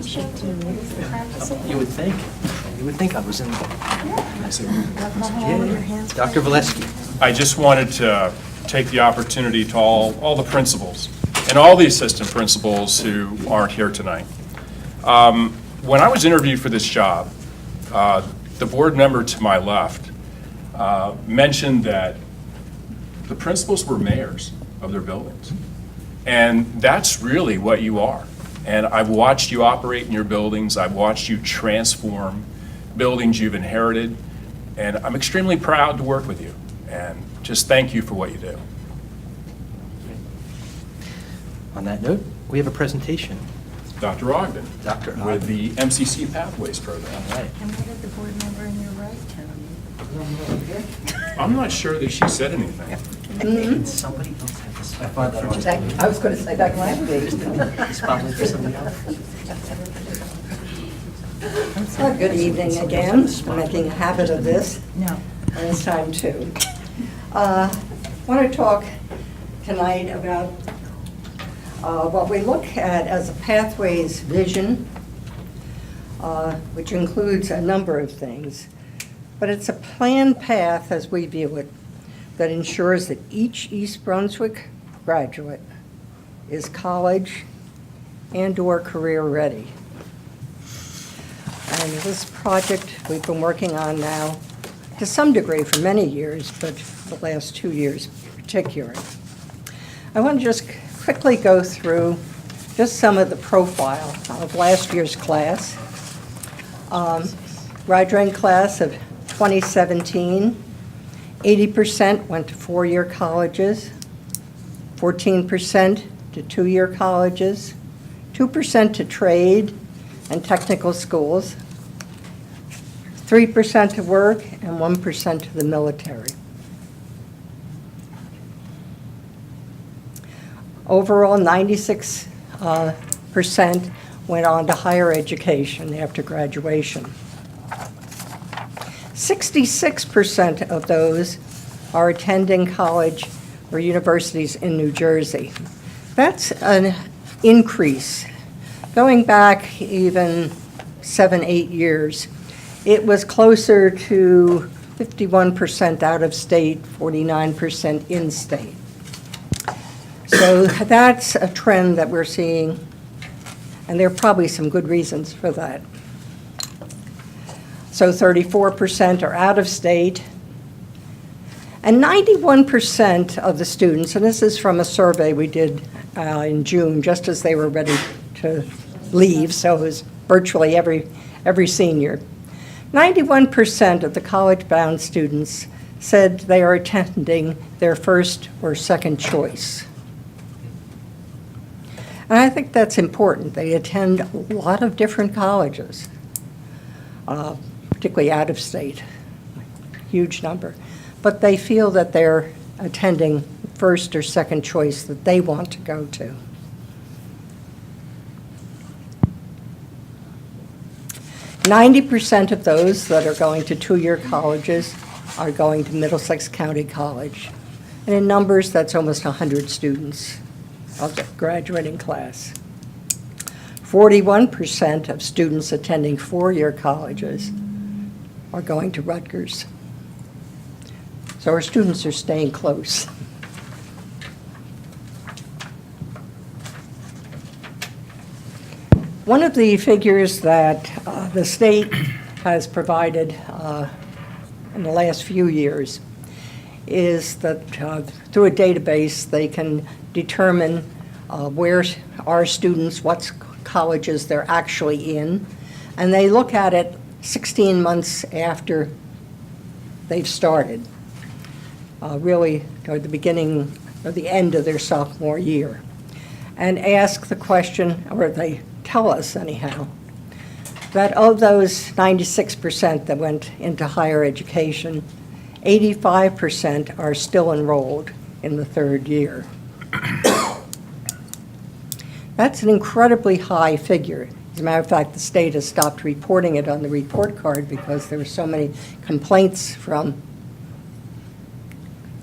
You would think. You would think I was in. I said, yeah. Dr. Valesky. I just wanted to take the opportunity to all the principals and all the assistant principals who aren't here tonight. When I was interviewed for this job, the board member to my left mentioned that the principals were mayors of their buildings. And that's really what you are. And I've watched you operate in your buildings. I've watched you transform buildings you've inherited. And I'm extremely proud to work with you. And just thank you for what you do. On that note, we have a presentation. Dr. Ogden. Dr. Ogden. With the MCC Pathways Program. All right. And what did the board member on your right tell you? I'm not sure that she said anything. Somebody else had this. I was going to say that last week. It's probably for somebody else. Well, good evening again. I'm making a habit of this. No. And it's time to. I want to talk tonight about what we look at as a Pathways vision, which includes a number of things. But it's a planned path, as we view it, that ensures that each East Brunswick graduate is college and/or career ready. And this project we've been working on now, to some degree for many years, but the last 2 years particularly. I want to just quickly go through just some of the profile of last year's class. Graduating class of 2017, 80% went to four-year colleges, 14% to two-year colleges, 2% to trade and technical schools, 3% to work, and 1% to the military. Overall, 96% went on to higher education after graduation. 66% of those are attending college or universities in New Jersey. That's an increase. Going back even 7, 8 years, it was closer to 51% out of state, 49% in state. So that's a trend that we're seeing, and there are probably some good reasons for that. So 34% are out of state, and 91% of the students, and this is from a survey we did in June, just as they were ready to leave, so it was virtually every senior. 91% of the college-bound students said they are attending their first or second choice. And I think that's important. They attend a lot of different colleges, particularly out of state, huge number. But they feel that they're attending first or second choice that they want to go to. 90% of those that are going to two-year colleges are going to Middlesex County College. And in numbers, that's almost 100 students of the graduating class. 41% of students attending four-year colleges are going to Rutgers. So our students are staying close. One of the figures that the state has provided in the last few years is that through a database they can determine where our students, what colleges they're actually in, and they look at it 16 months after they've started, really toward the beginning or the end of their sophomore year, and ask the question, or they tell us anyhow, that of those 96% that went into higher education, 85% are still enrolled in the third year. That's an incredibly high figure. As a matter of fact, the state has stopped reporting it on the report card because there were so many complaints from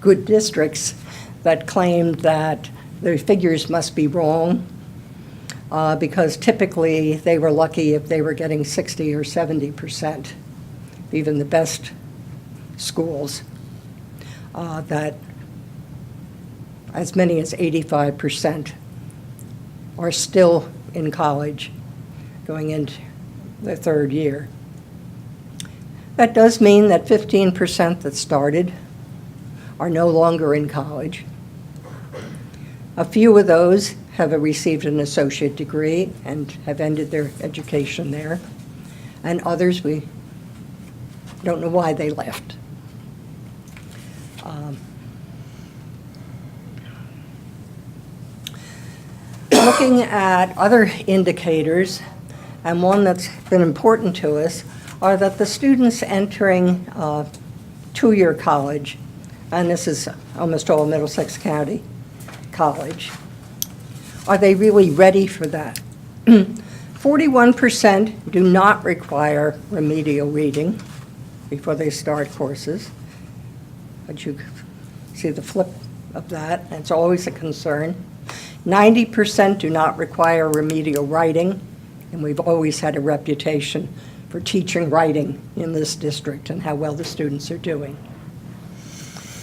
good districts that claimed that the figures must be wrong. because typically they were lucky if they were getting 60 or 70%, even the best schools, that as many as 85% are still in college going into the third year. That does mean that 15% that started are no longer in college. A few of those have received an associate degree and have ended their education there. And others, we don't know why they left. Looking at other indicators, and one that's been important to us, are that the students entering two-year college, and this is almost all Middlesex County College, are they really ready for that? 41% do not require remedial reading before they start courses. But you see the flip of that, and it's always a concern. 90% do not require remedial writing, and we've always had a reputation for teaching writing in this district and how well the students are doing.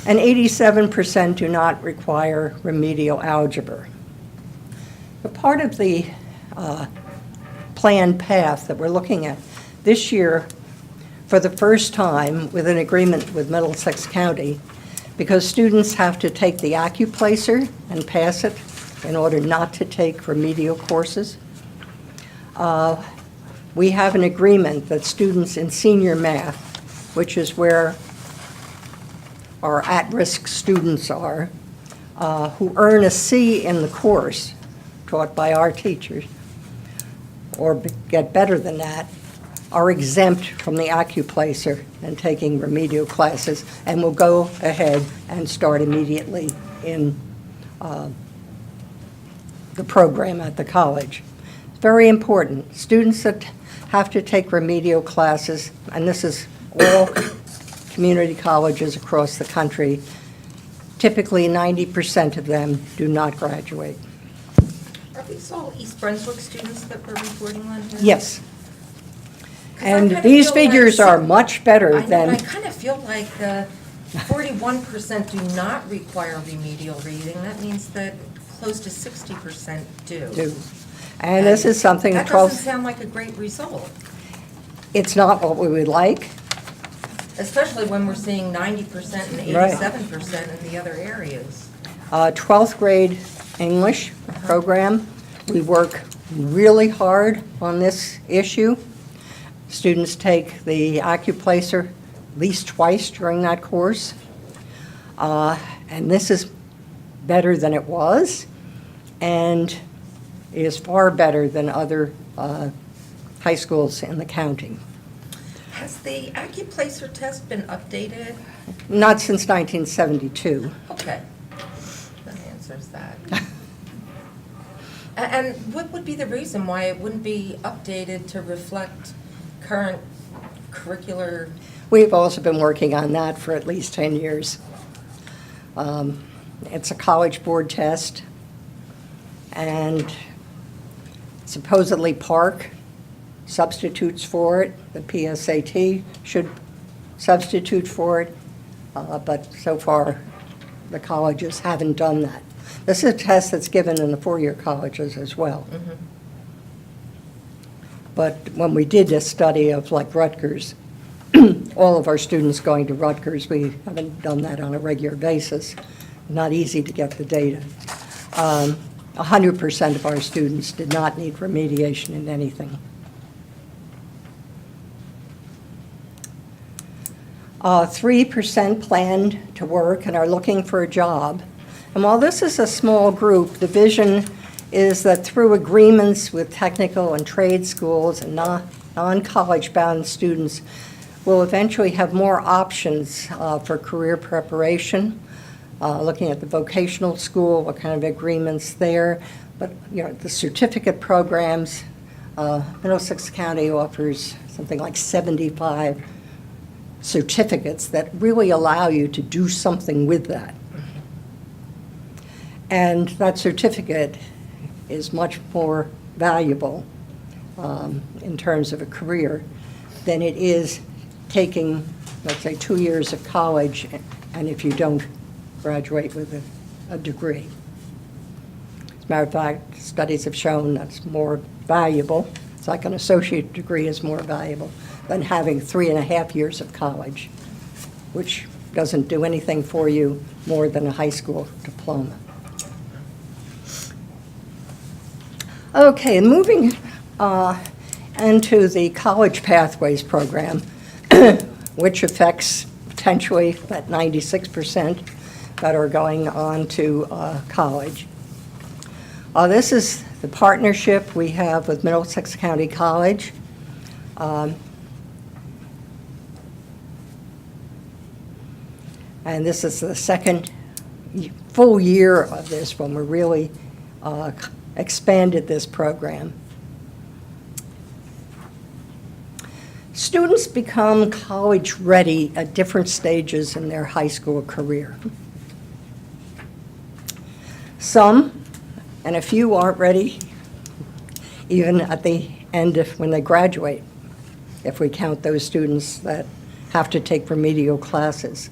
And 87% do not require remedial algebra. But part of the planned path that we're looking at this year, for the first time, with an agreement with Middlesex County, because students have to take the AccuPlacer and pass it in order not to take remedial courses, we have an agreement that students in senior math, which is where our at-risk students are, who earn a C in the course taught by our teachers, or get better than that, are exempt from the AccuPlacer and taking remedial classes, and will go ahead and start immediately in the program at the college. It's very important. Students that have to take remedial classes, and this is all community colleges across the country, typically 90% of them do not graduate. Are these all East Brunswick students that we're reporting on here? Yes. 'Cause I And kinda these feel like figures are some- much better I know, than. but I kind of feel like the 41% do not require remedial reading. That means that close to 60% do. And this is something That 12. doesn't sound like a great result, It's not what we would like. especially when we're seeing 90% and Right. 87% in the other areas. 12th grade English program, we work really hard on this issue. Students take the AccuPlacer at least twice during that course. And this is better than it was, and is far better than other high schools in the county. Has the AccuPlacer test been updated? Not since 1972. Okay, that answers that. And what would be the reason why it wouldn't be updated to reflect current curricular? We've also been working on that for at least 10 years. It's a College Board test, and supposedly Park substitutes for it. The PSAT should substitute for it, but so far the colleges haven't done that. This is a test that's given in the four-year colleges as well. Mm-hmm. But when we did a study of like Rutgers, all of our students going to Rutgers, we haven't done that on a regular basis. Not easy to get the data. 100% of our students did not need remediation in anything. 3% planned to work and are looking for a job. And while this is a small group, the vision is that through agreements with technical and trade schools and non-college bound students, we'll eventually have more options for career preparation, looking at the vocational school, what kind of agreements there. But the certificate programs, Middlesex County offers something like 75 certificates that really allow you to do something with that. And that certificate is much more valuable in terms of a career than it is taking, let's say, 2 years of college, and if you don't graduate with a degree. As a matter of fact, studies have shown that's more valuable. It's like an associate degree is more valuable than having 3.5 years of college, which doesn't do anything for you more than a high school diploma. Okay, and moving into the College Pathways Program, which affects potentially that 96% that are going on to college. This is the partnership we have with Middlesex County College. And this is the second full year of this when we really expanded this program. Students become college ready at different stages in their high school career. Some, and a few aren't ready even at the end of when they graduate, if we count those students that have to take remedial classes.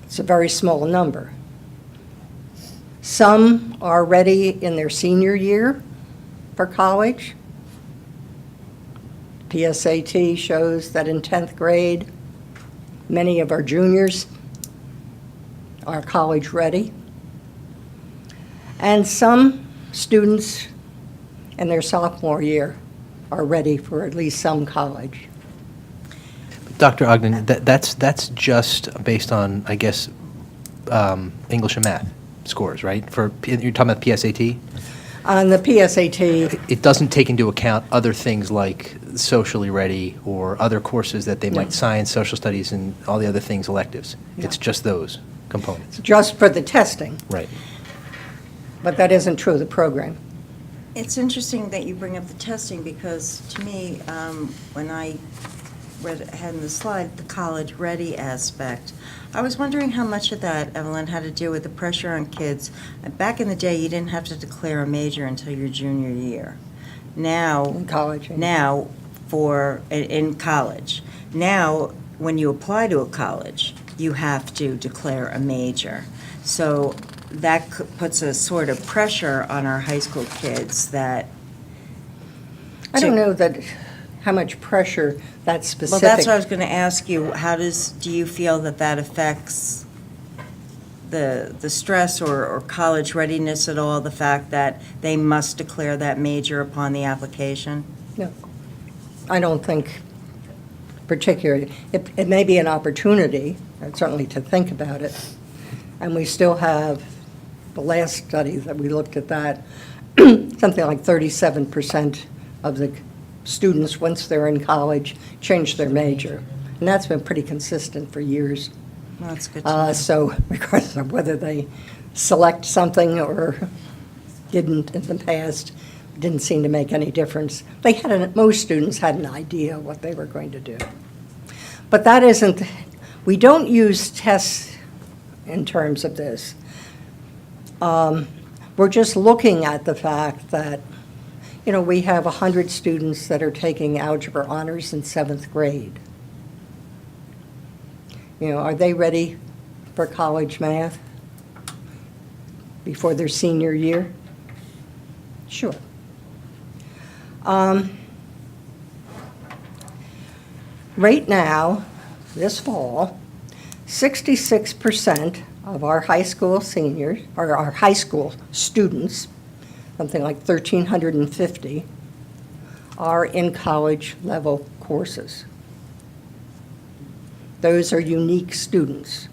It's a very small number. Some are ready in their senior year for college. PSAT shows that in 10th grade, many of our juniors are college ready. And some students in their sophomore year are ready for at least some college. Dr. Ogden, that's just based on, I guess, English and math scores, right? You're talking about PSAT? On the PSAT, It doesn't take into account other things like socially ready or other courses that they might, science, social studies, and all the other things, electives. No. It's just those components. just for the testing, Right. but that isn't true of the program. It's interesting that you bring up the testing because to me, when I read ahead in the slide, the college ready aspect, I was wondering how much of that, Evelyn, had to do with the pressure on kids. Back in the day, you didn't have to declare a major until your junior year. Now, In college, yeah. Now, in college. Now, when you apply to a college, you have to declare a major. So that puts a sort of pressure on our high school kids that. I don't know how much pressure that specific. Well, that's what I was going to ask you. Do you feel that affects the stress or college readiness at all, the fact that they must declare that major upon the application? No, I don't think particularly. It may be an opportunity, certainly to think about it. And we still have, the last study that we looked at that, something like 37% of the students, once they're in college, change their major. And that's been pretty consistent for years. Well, that's good to know. So regardless of whether they select something or didn't in the past, it didn't seem to make any difference. Most students had an idea what they were going to do. But that isn't, we don't use tests in terms of this. We're just looking at the fact that, we have 100 students that are taking algebra honors in 7th grade. Are they ready for college math before their senior year? Sure. Right now, this fall, 66% of our high school seniors, or our high school students, something like 1,350, are in college-level courses. Those are unique students.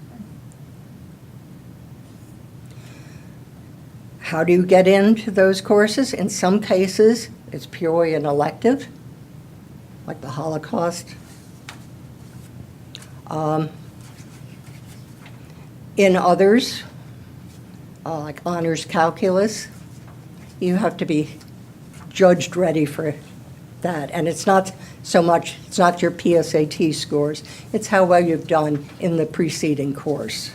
How do you get into those courses? In some cases, it's purely an elective, like the Holocaust. In others, like honors calculus, you have to be judged ready for that. And it's not so much, it's not your PSAT scores, it's how well you've done in the preceding course.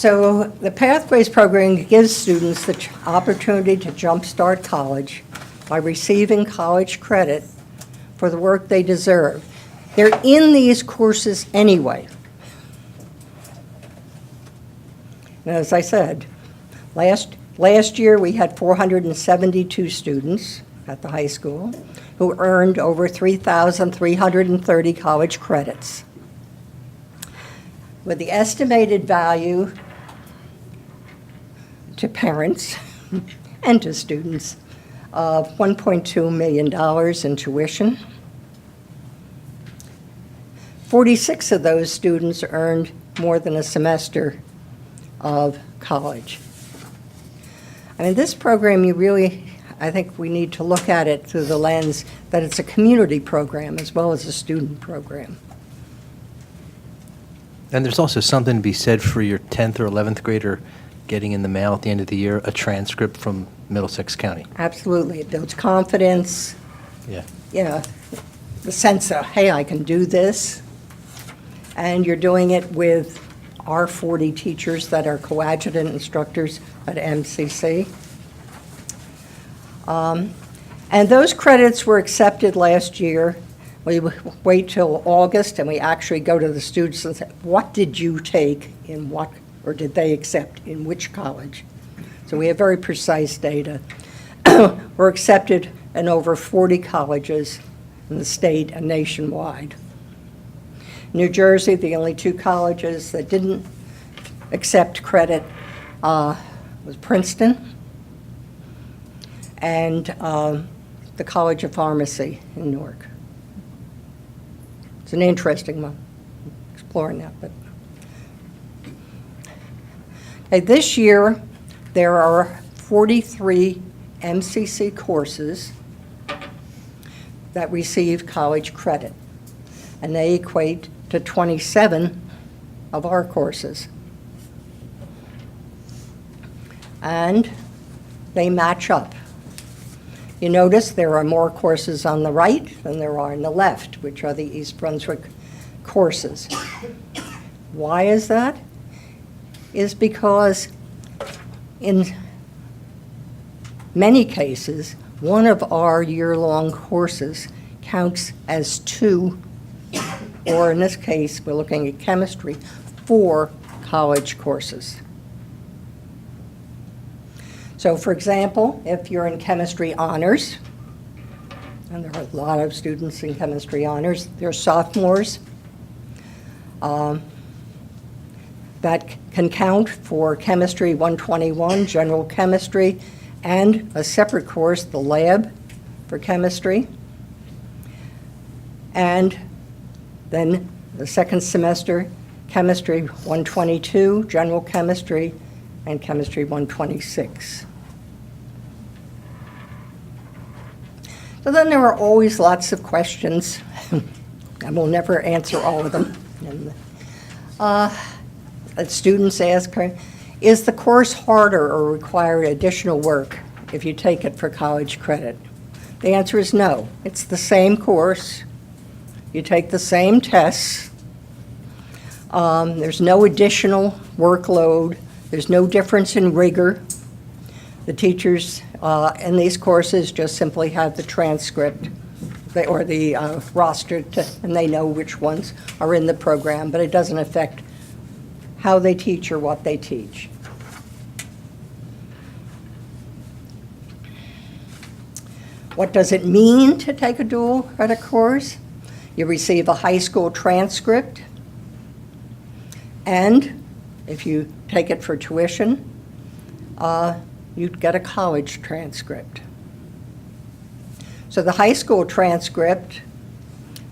So the Pathways program gives students the opportunity to jumpstart college by receiving college credit for the work they deserve. They're in these courses anyway. And as I said, last year we had 472 students at the high school who earned over 3,330 college credits, with the estimated value to parents and to students of $1.2 million in tuition. 46 of those students earned more than a semester of college. I mean, this program, I think we need to look at it through the lens that it's a community program as well as a student program. And there's also something to be said for your 10th or 11th grader getting in the mail at the end of the year a transcript from Middlesex County. Absolutely, it builds confidence, Yeah. the sense of, hey, I can do this. And you're doing it with our 40 teachers that are coadjutant instructors at MCC. And those credits were accepted last year. We wait till August and we actually go to the students and say, what did you take in what, or did they accept in which college? So we have very precise data. We're accepted in over 40 colleges in the state and nationwide. New Jersey, the only two colleges that didn't accept credit was Princeton and the College of Pharmacy in Newark. It's an interesting one, exploring that. But okay, this year, there are 43 MCC courses that receive college credit, and they equate to 27 of our courses. And they match up. You notice there are more courses on the right than there are on the left, which are the East Brunswick courses. Why is that? Is because in many cases, one of our year-long courses counts as 2, or in this case, we're looking at chemistry, 4 college courses. So for example, if you're in chemistry honors, and there are a lot of students in chemistry honors, they're sophomores, that can count for chemistry 121, general chemistry, and a separate course, the lab for chemistry. And then the second semester, chemistry 122, general chemistry, and chemistry 126. So then there are always lots of questions, and we'll never answer all of them. And, students ask, is the course harder or require additional work if you take it for college credit? The answer is no. It's the same course. You take the same tests. There's no additional workload. There's no difference in rigor. The teachers in these courses just simply have the transcript or the roster, and they know which ones are in the program, but it doesn't affect how they teach or what they teach. What does it mean to take a dual credit course? You receive a high school transcript, and if you take it for tuition, you'd get a college transcript. So the high school transcript,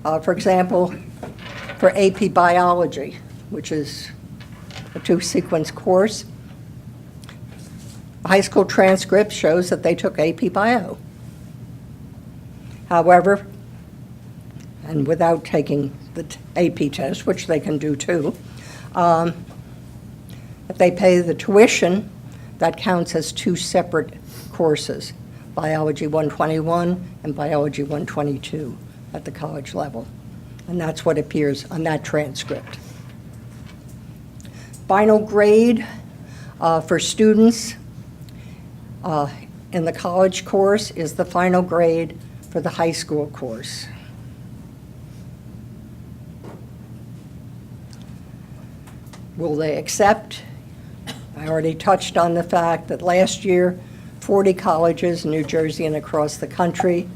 for example, for AP Biology, which is a 2-sequence course, the high school transcript shows that they took AP Bio. However, and without taking the AP test, which they can do too, if they pay the tuition, that counts as 2 separate courses, Biology 121 and Biology 122 at the college level. And that's what appears on that transcript. Final grade For students, in the college course is the final grade for the high school course. Will they accept? I already touched on the fact that last year, 40 colleges in New Jersey and across the country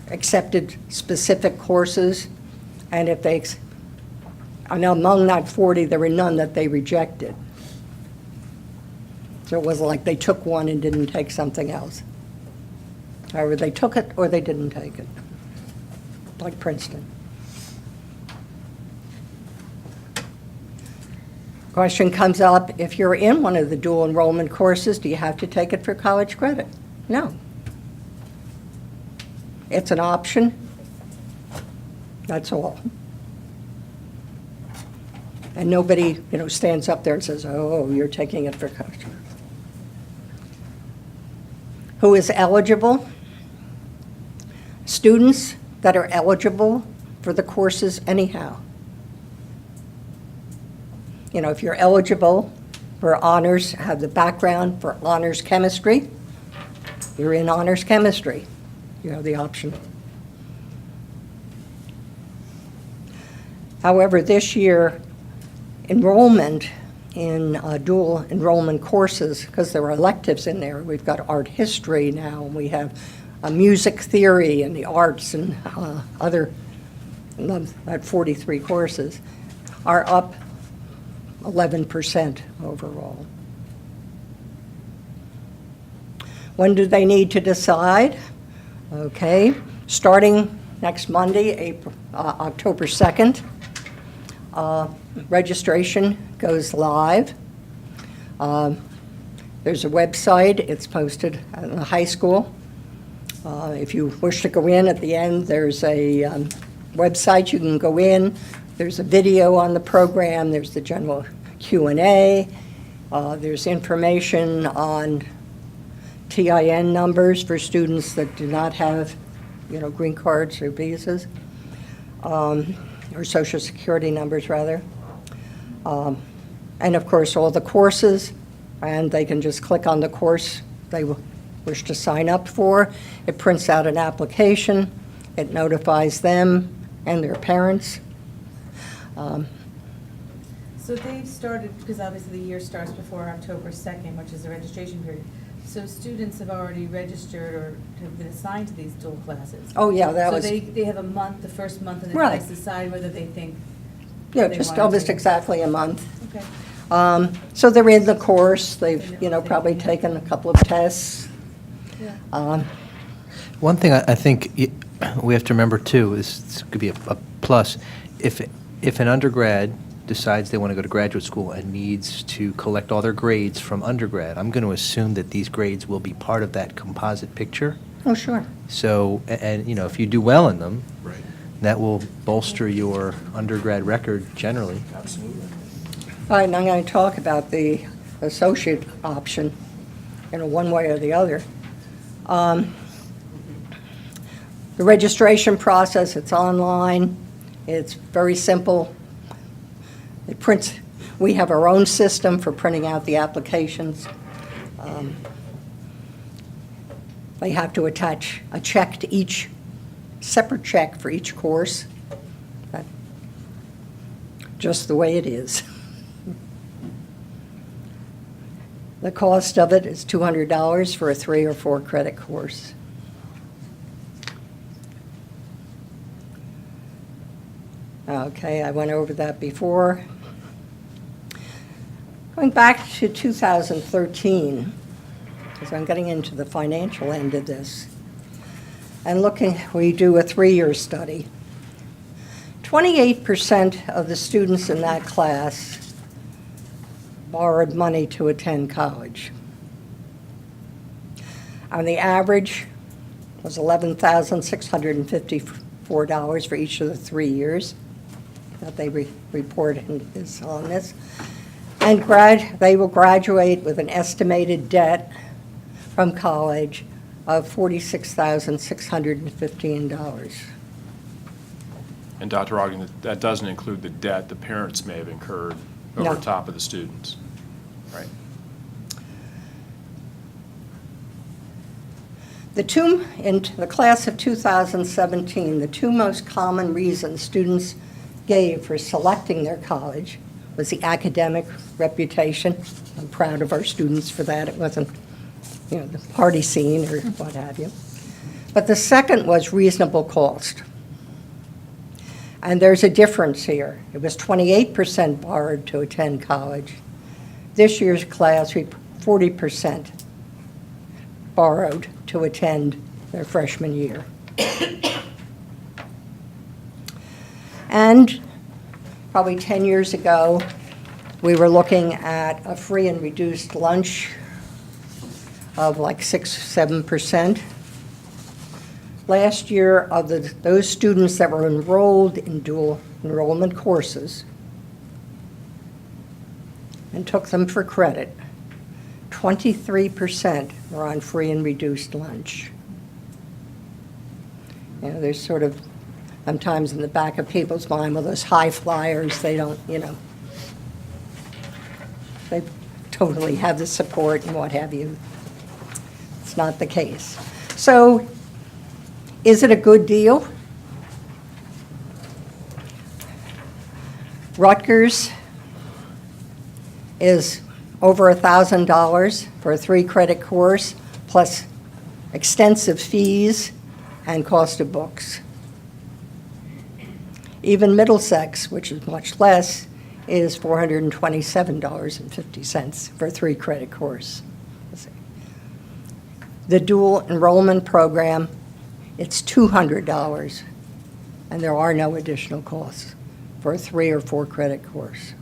accepted specific courses, and if they, and among that 40, there were none that they rejected. So it wasn't like they took one and didn't take something else. However, they took it or they didn't take it, like Princeton. Question comes up, if you're in one of the dual enrollment courses, do you have to take it for college credit? No. It's an option. That's all. And nobody, stands up there and says, oh, you're taking it for college credit. Who is eligible? Students that are eligible for the courses anyhow. If you're eligible for honors, have the background for honors chemistry, you're in honors chemistry. You have the option. However, this year, enrollment in dual enrollment courses, because there are electives in there, we've got art history now, and we have music theory and the arts and other, about 43 courses, are up 11% overall. When do they need to decide? Okay, starting next Monday, October 2nd, registration goes live. There's a website, it's posted in the high school. If you wish to go in at the end, there's a website you can go in. There's a video on the program, there's the general Q&A, there's information on TIN numbers for students that do not have, green cards or visas, or social security numbers rather. And of course, all the courses, and they can just click on the course they wish to sign up for. It prints out an application, it notifies them and their parents. So they've started, because obviously the year starts before October 2nd, which is the registration period. So students have already registered or have been assigned to these dual classes. Oh, yeah, that was. So they have a month, the first month, and then Right. they decide whether they think. Yeah, they just wanna almost take it. exactly a month. Okay. So they're in the course, they've, probably taken a couple of tests. Yeah. One thing I think we have to remember too is, this could be a plus, if an undergrad decides they want to go to graduate school and needs to collect all their grades from undergrad, I'm going to assume that these grades will be part of that composite picture. Oh, sure. So, and if you do well in them, Right. that will bolster your undergrad record generally. Absolutely. All right, and I'm going to talk about the associate option, one way or the other. The registration process, it's online, it's very simple. It prints, we have our own system for printing out the applications. They have to attach a check to each, separate check for each course. Just the way it is. The cost of it is $200 for a 3 or 4 credit course. Okay, I went over that before. Going back to 2013, because I'm getting into the financial end of this, and looking, we do a 3-year study. 28% of the students in that class borrowed money to attend college. And the average was $11,654 for each of the 3 years that they report is on this. And they will graduate with an estimated debt from college of $46,615. And Dr. Ogden, that doesn't include the debt the parents may have incurred over No. top of the students. Right. In the class of 2017, the two most common reasons students gave for selecting their college was the academic reputation. I'm proud of our students for that. It wasn't, the party scene or what have you. But the second was reasonable cost. And there's a difference here. It was 28% borrowed to attend college. This year's class, 40% borrowed to attend their freshman year. And probably 10 years ago, we were looking at a free and reduced lunch of like 6-7%. Last year, of those students that were enrolled in dual enrollment courses and took them for credit, 23% were on free and reduced lunch. There's sort of, sometimes in the back of people's mind, well, those high flyers, they don't, they totally have the support and what have you. It's not the case. So, is it a good deal? Rutgers is over $1,000 for a 3-credit course, plus extensive fees and cost of books. Even Middlesex, which is much less, is $427.50 for a 3-credit course. The dual enrollment program, it's $200, and there are no additional costs for a 3 or 4 credit course.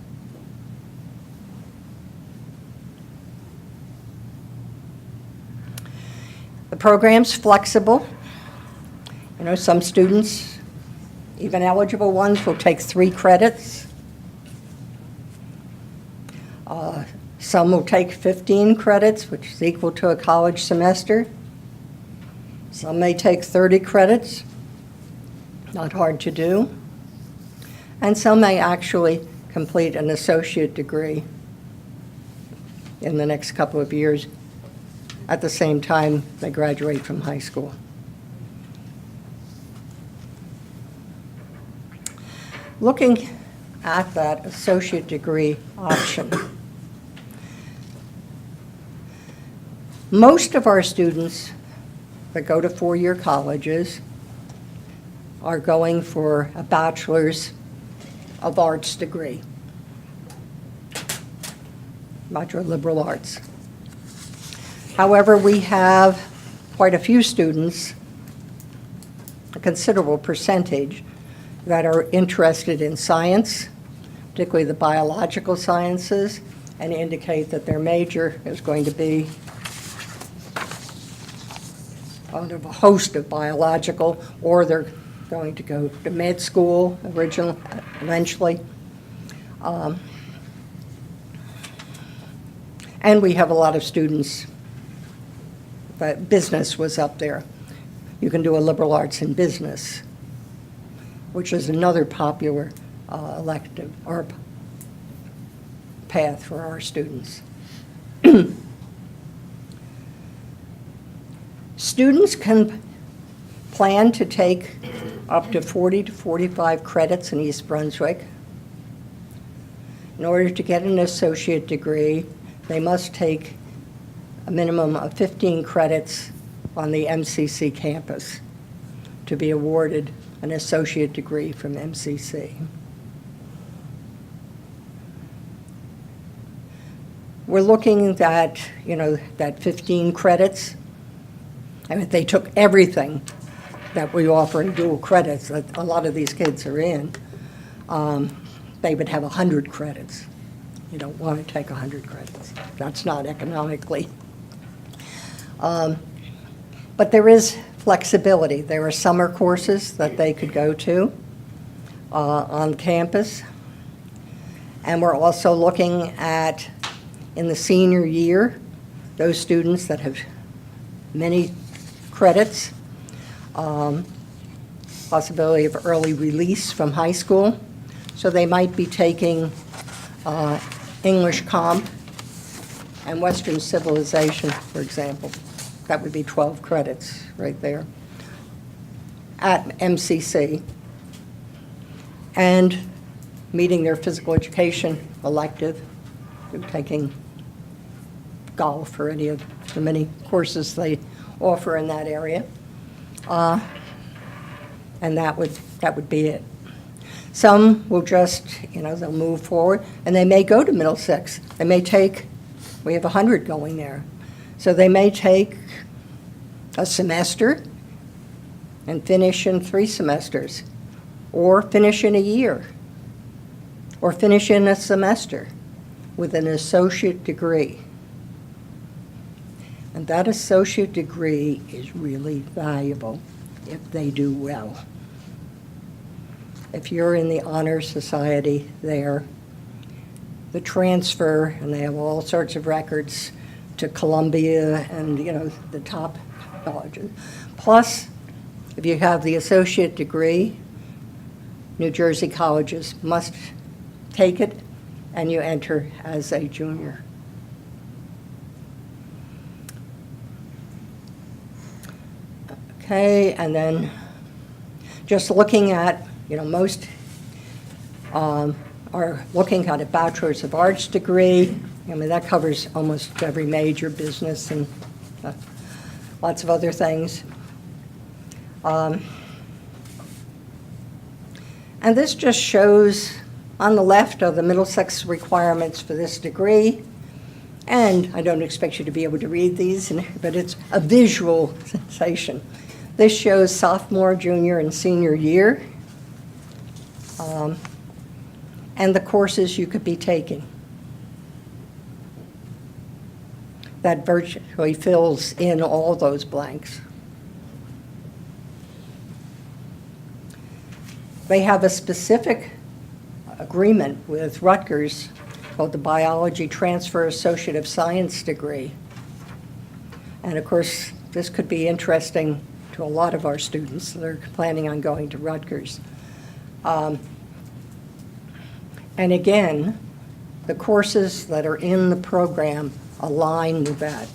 The program's flexible. Some students, even eligible ones, will take 3 credits. Some will take 15 credits, which is equal to a college semester. Some may take 30 credits, not hard to do. And some may actually complete an associate degree in the next couple of years at the same time they graduate from high school. Looking at that associate degree option, most of our students that go to 4-year colleges are going for a Bachelor's of Arts degree, Bachelor of Liberal Arts. However, we have quite a few students, a considerable percentage, that are interested in science, particularly the biological sciences, and indicate that their major is going to be out of a host of biological, or they're going to go to med school eventually. And we have a lot of students, that business was up there. You can do a liberal arts in business, which is another popular elective or path for our students. Students can plan to take up to 40 to 45 credits in East Brunswick. In order to get an associate degree, they must take a minimum of 15 credits on the MCC campus to be awarded an associate degree from MCC. We're looking at, that 15 credits. I mean, if they took everything that we offer in dual credits that a lot of these kids are in, they would have 100 credits. You don't want to take 100 credits. That's not economically. But there is flexibility. There are summer courses that they could go to on campus. And we're also looking at, in the senior year, those students that have many credits, possibility of early release from high school. So they might be taking English comp and Western civilization, for example. That would be 12 credits right there at MCC. And meeting their physical education elective, they're taking golf or any of the many courses they offer in that area. And that would be it. Some will just, they'll move forward, and they may go to Middlesex. They may take, we have 100 going there. So they may take a semester and finish in 3 semesters, or finish in a year, or finish in a semester with an associate degree. And that associate degree is really valuable if they do well. If you're in the Honor Society there, the transfer, and they have all sorts of records to Columbia and, the top colleges. Plus, if you have the associate degree, New Jersey colleges must take it, and you enter as a junior. Okay, and then just looking at, most are looking at a Bachelor's of Arts degree. That covers almost every major business and lots of other things. And this just shows, on the left are the Middlesex requirements for this degree. And I don't expect you to be able to read these, but it's a visual sensation. This shows sophomore, junior, and senior year, and the courses you could be taking. That virtually fills in all those blanks. They have a specific agreement with Rutgers called the Biology Transfer Associate of Science degree. And of course, this could be interesting to a lot of our students that are planning on going to Rutgers. And again, the courses that are in the program align with that.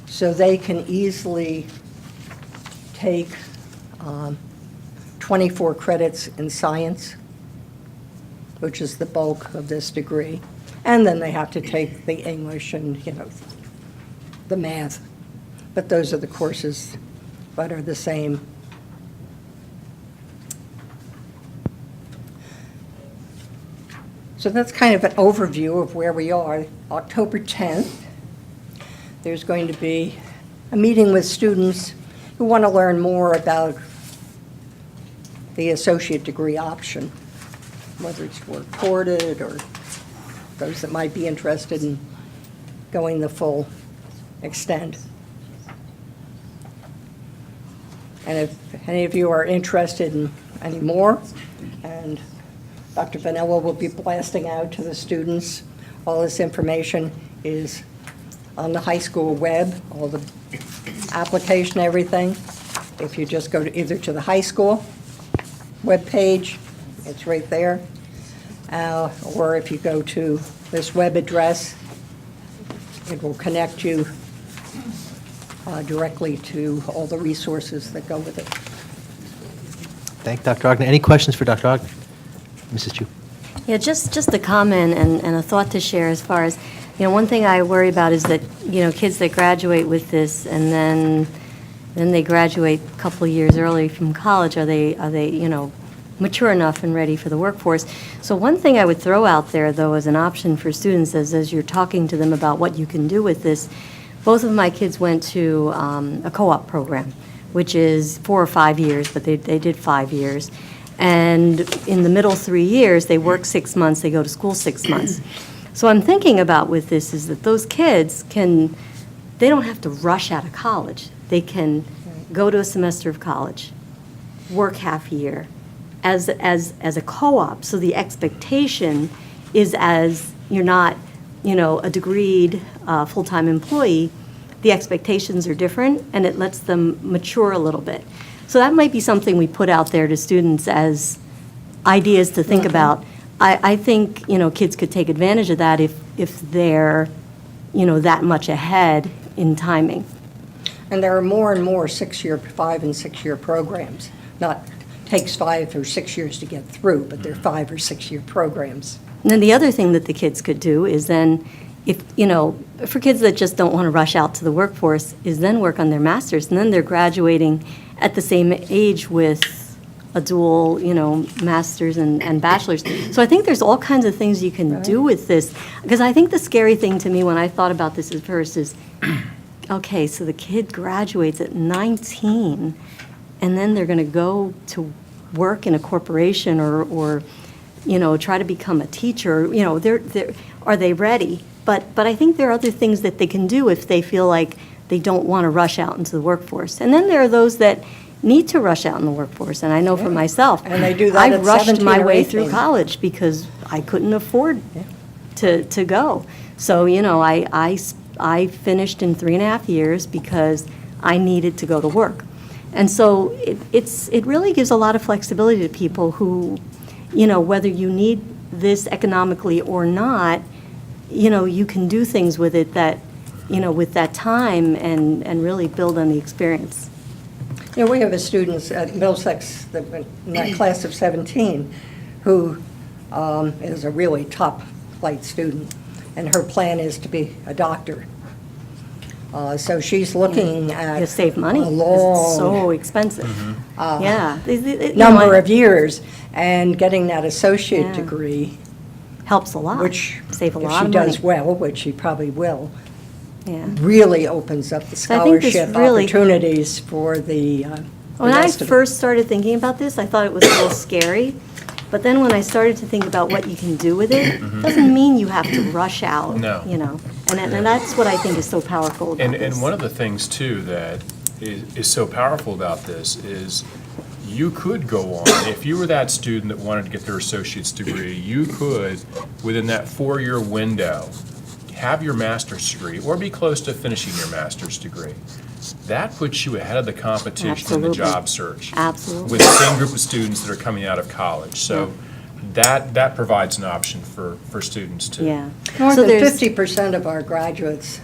So they can easily take 24 credits in science, which is the bulk of this degree. And then they have to take the English and, the math. But those are the courses that are the same. So that's kind of an overview of where we are. October 10th, there's going to be a meeting with students who want to learn more about the associate degree option, whether it's work-ported or those that might be interested in going the full extent. And if any of you are interested in any more, and Dr. Vanilla will be blasting out to the students, all this information is on the high school web, all the application, everything. If you just go to either to the high school webpage, it's right there, or if you go to this web address, it will connect you directly to all the resources that go with it. Thank Dr. Ogden. Any questions for Dr. Ogden? Mrs. Chu. Yeah, just a comment and a thought to share as far as, one thing I worry about is that, kids that graduate with this and then they graduate a couple of years early from college, are they mature enough and ready for the workforce? So one thing I would throw out there, though, as an option for students as you're talking to them about what you can do with this, both of my kids went to a co-op program, which is 4 or 5 years, but they did 5 years. And in the middle 3 years, they work 6 months, they go to school 6 months. So I'm thinking about with this is that those kids they don't have to rush out of college. They can go to a semester of college, work half a year as a co-op. So the expectation is, as you're not, a degreed full-time employee, the expectations are different, and it lets them mature a little bit. So that might be something we put out there to students as ideas to think about. I think, kids could take advantage of that if they're that much ahead in timing. And there are more and more 5 and 6 year programs. Not takes 5 or 6 years to get through, but they're 5 or 6 year programs. And then the other thing that the kids could do is then, if, for kids that just don't want to rush out to the workforce, is then work on their masters, and then they're graduating at the same age with a dual, masters and bachelors. So I think there's all kinds of things you can do with this, because I think the scary thing to me when I thought about this at first is, okay, so the kid graduates at 19, and then they're going to go to work in a corporation or try to become a teacher. Are they ready? But I think there are other things that they can do if they feel like they don't want to rush out into the workforce. And then there are those that need to rush out in the workforce. And I know for myself, And they do that I at rushed 17 my or way 18. through college because I couldn't afford to go. So, I finished in 3.5 years because I needed to go to work. And so it really gives a lot of flexibility to people who, whether you need this economically or not, you can do things with it that, with that time and really build on the experience. We have a student at Middlesex, in that class of 17, who is a really top-flight student, and her plan is to be a doctor. So she's looking at You save money a 'cause long it's so expensive. Yeah. number of years, and getting that associate Yeah. degree, Helps a lot. which, Save a if lot she of money. does well, which she probably will, Yeah. really opens up the So I think this scholarship really- opportunities for the When I rest of it. first started thinking about this, I thought it was a little scary. But then when I started to think about what you can do with it, doesn't mean you have to rush out, No. And that's what I think is so powerful about this. And one of the things, too, that is so powerful about this is you could go on, if you were that student that wanted to get their associate's degree, you could, within that 4-year window, have your master's degree or be close to finishing your master's degree. That puts you ahead of the competition in the Absolutely. job search. Absolutely. With the same group of students that are coming out of college. So that provides an option for students too. Yeah. More So than there's- 50% of our graduates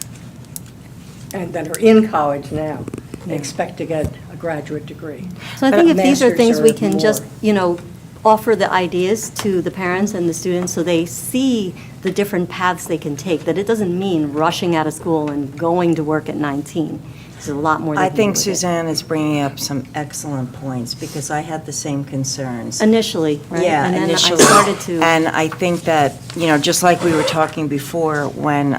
and that are in college now Yeah. expect to get a graduate degree. So I think if these are Masters things we or can just, more. offer the ideas to the parents and the students so they see the different paths they can take, that it doesn't mean rushing out of school and going to work at 19. There's a lot more they I can do think with it. Suzanne is bringing up some excellent points, because I had the same concerns. Initially, right? Yeah, And then initially. I started to. And I think that, just like we were talking before when,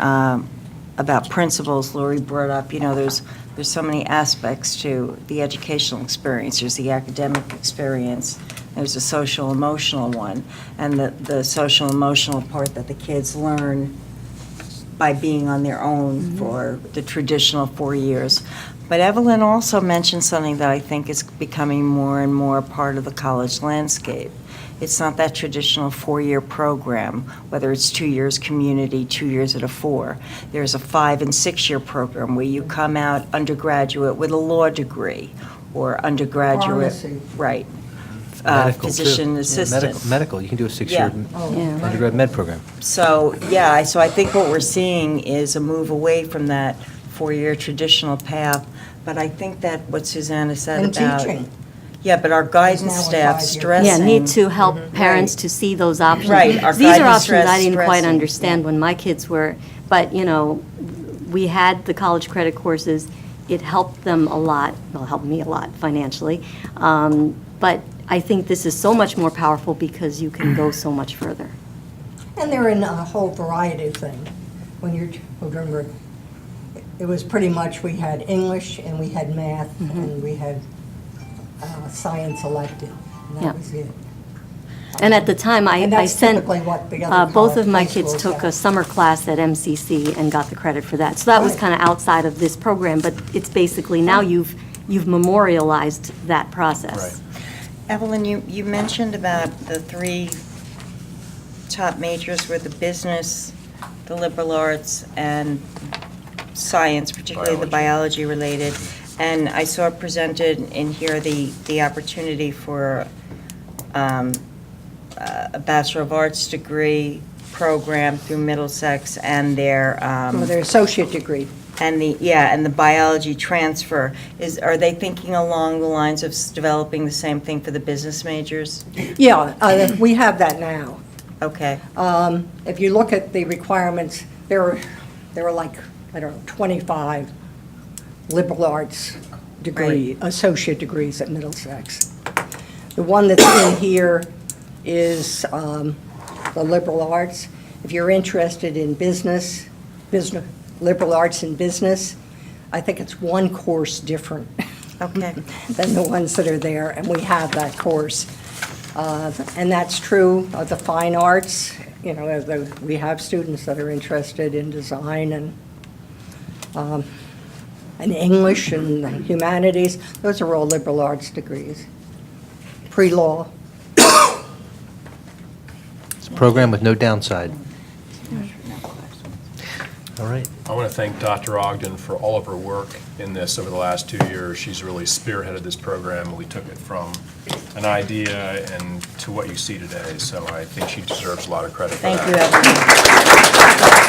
about principals, Lori brought up, there's so many aspects to the educational experience. There's the academic experience, there's a social emotional one, and the social emotional part that the kids learn by being on their own for the traditional 4 years. But Evelyn also mentioned something that I think is becoming more and more part of the college landscape. It's not that traditional 4-year program, whether it's 2 years community, 2 years at a 4. There's a 5 and 6-year program where you come out undergraduate with a law degree, or undergraduate, Pharmacy. right, Medical, too. physician Yeah, assistant. Medical, you can do a 6-year Yeah. undergrad med program. So, yeah, so I think what we're seeing is a move away from that 4-year traditional path, but I think that what Susanna said And about. teaching. Yeah, but our guidance now a staff 5-year. stressing. Yeah, need to help parents Right. to see those options. Right, our These are guidance options I didn't quite stressing, understand yeah. when my kids were, but, we had the college credit courses. It helped them a lot, well, it helped me a lot financially. But I think this is so much more powerful because you can go so much further. And they're in a whole variety of things. When your children were, it was pretty much, we had English and we had math and we had science elective. And Yeah. that was it. And at the time, And I that's sent, typically what the other both of my high kids schools took a have. summer class at MCC and got the credit for that. So that was Right. kind of outside of this program, but it's basically, now you've memorialized that process. Right. Evelyn, you mentioned about the 3 top majors were the business, the liberal arts, and science, particularly the biology-related. And I saw presented in here the opportunity for a Bachelor of Arts degree program through Middlesex and their, Well, their associate degree. and the biology transfer, are they thinking along the lines of developing the same thing for the business majors? Yeah, we have that now. Okay, If you look at the requirements, there are like, I don't know, 25 liberal arts degree, associate degrees at Middlesex. The one that's in here is the liberal arts. If you're interested in business, liberal arts in business, I think it's one course different okay. than the ones that are there, and we have that course. And that's true of the fine arts. You know, we have students that are interested in design and English and humanities. Those are all liberal arts degrees. Pre-law. It's a program with no downside. All right. I want to thank Dr. Ogden for all of her work in this over the last 2 years. She's really spearheaded this program, and we took it from an idea and to what you see today. So I think she deserves a lot of credit for that. Thank you, Evelyn.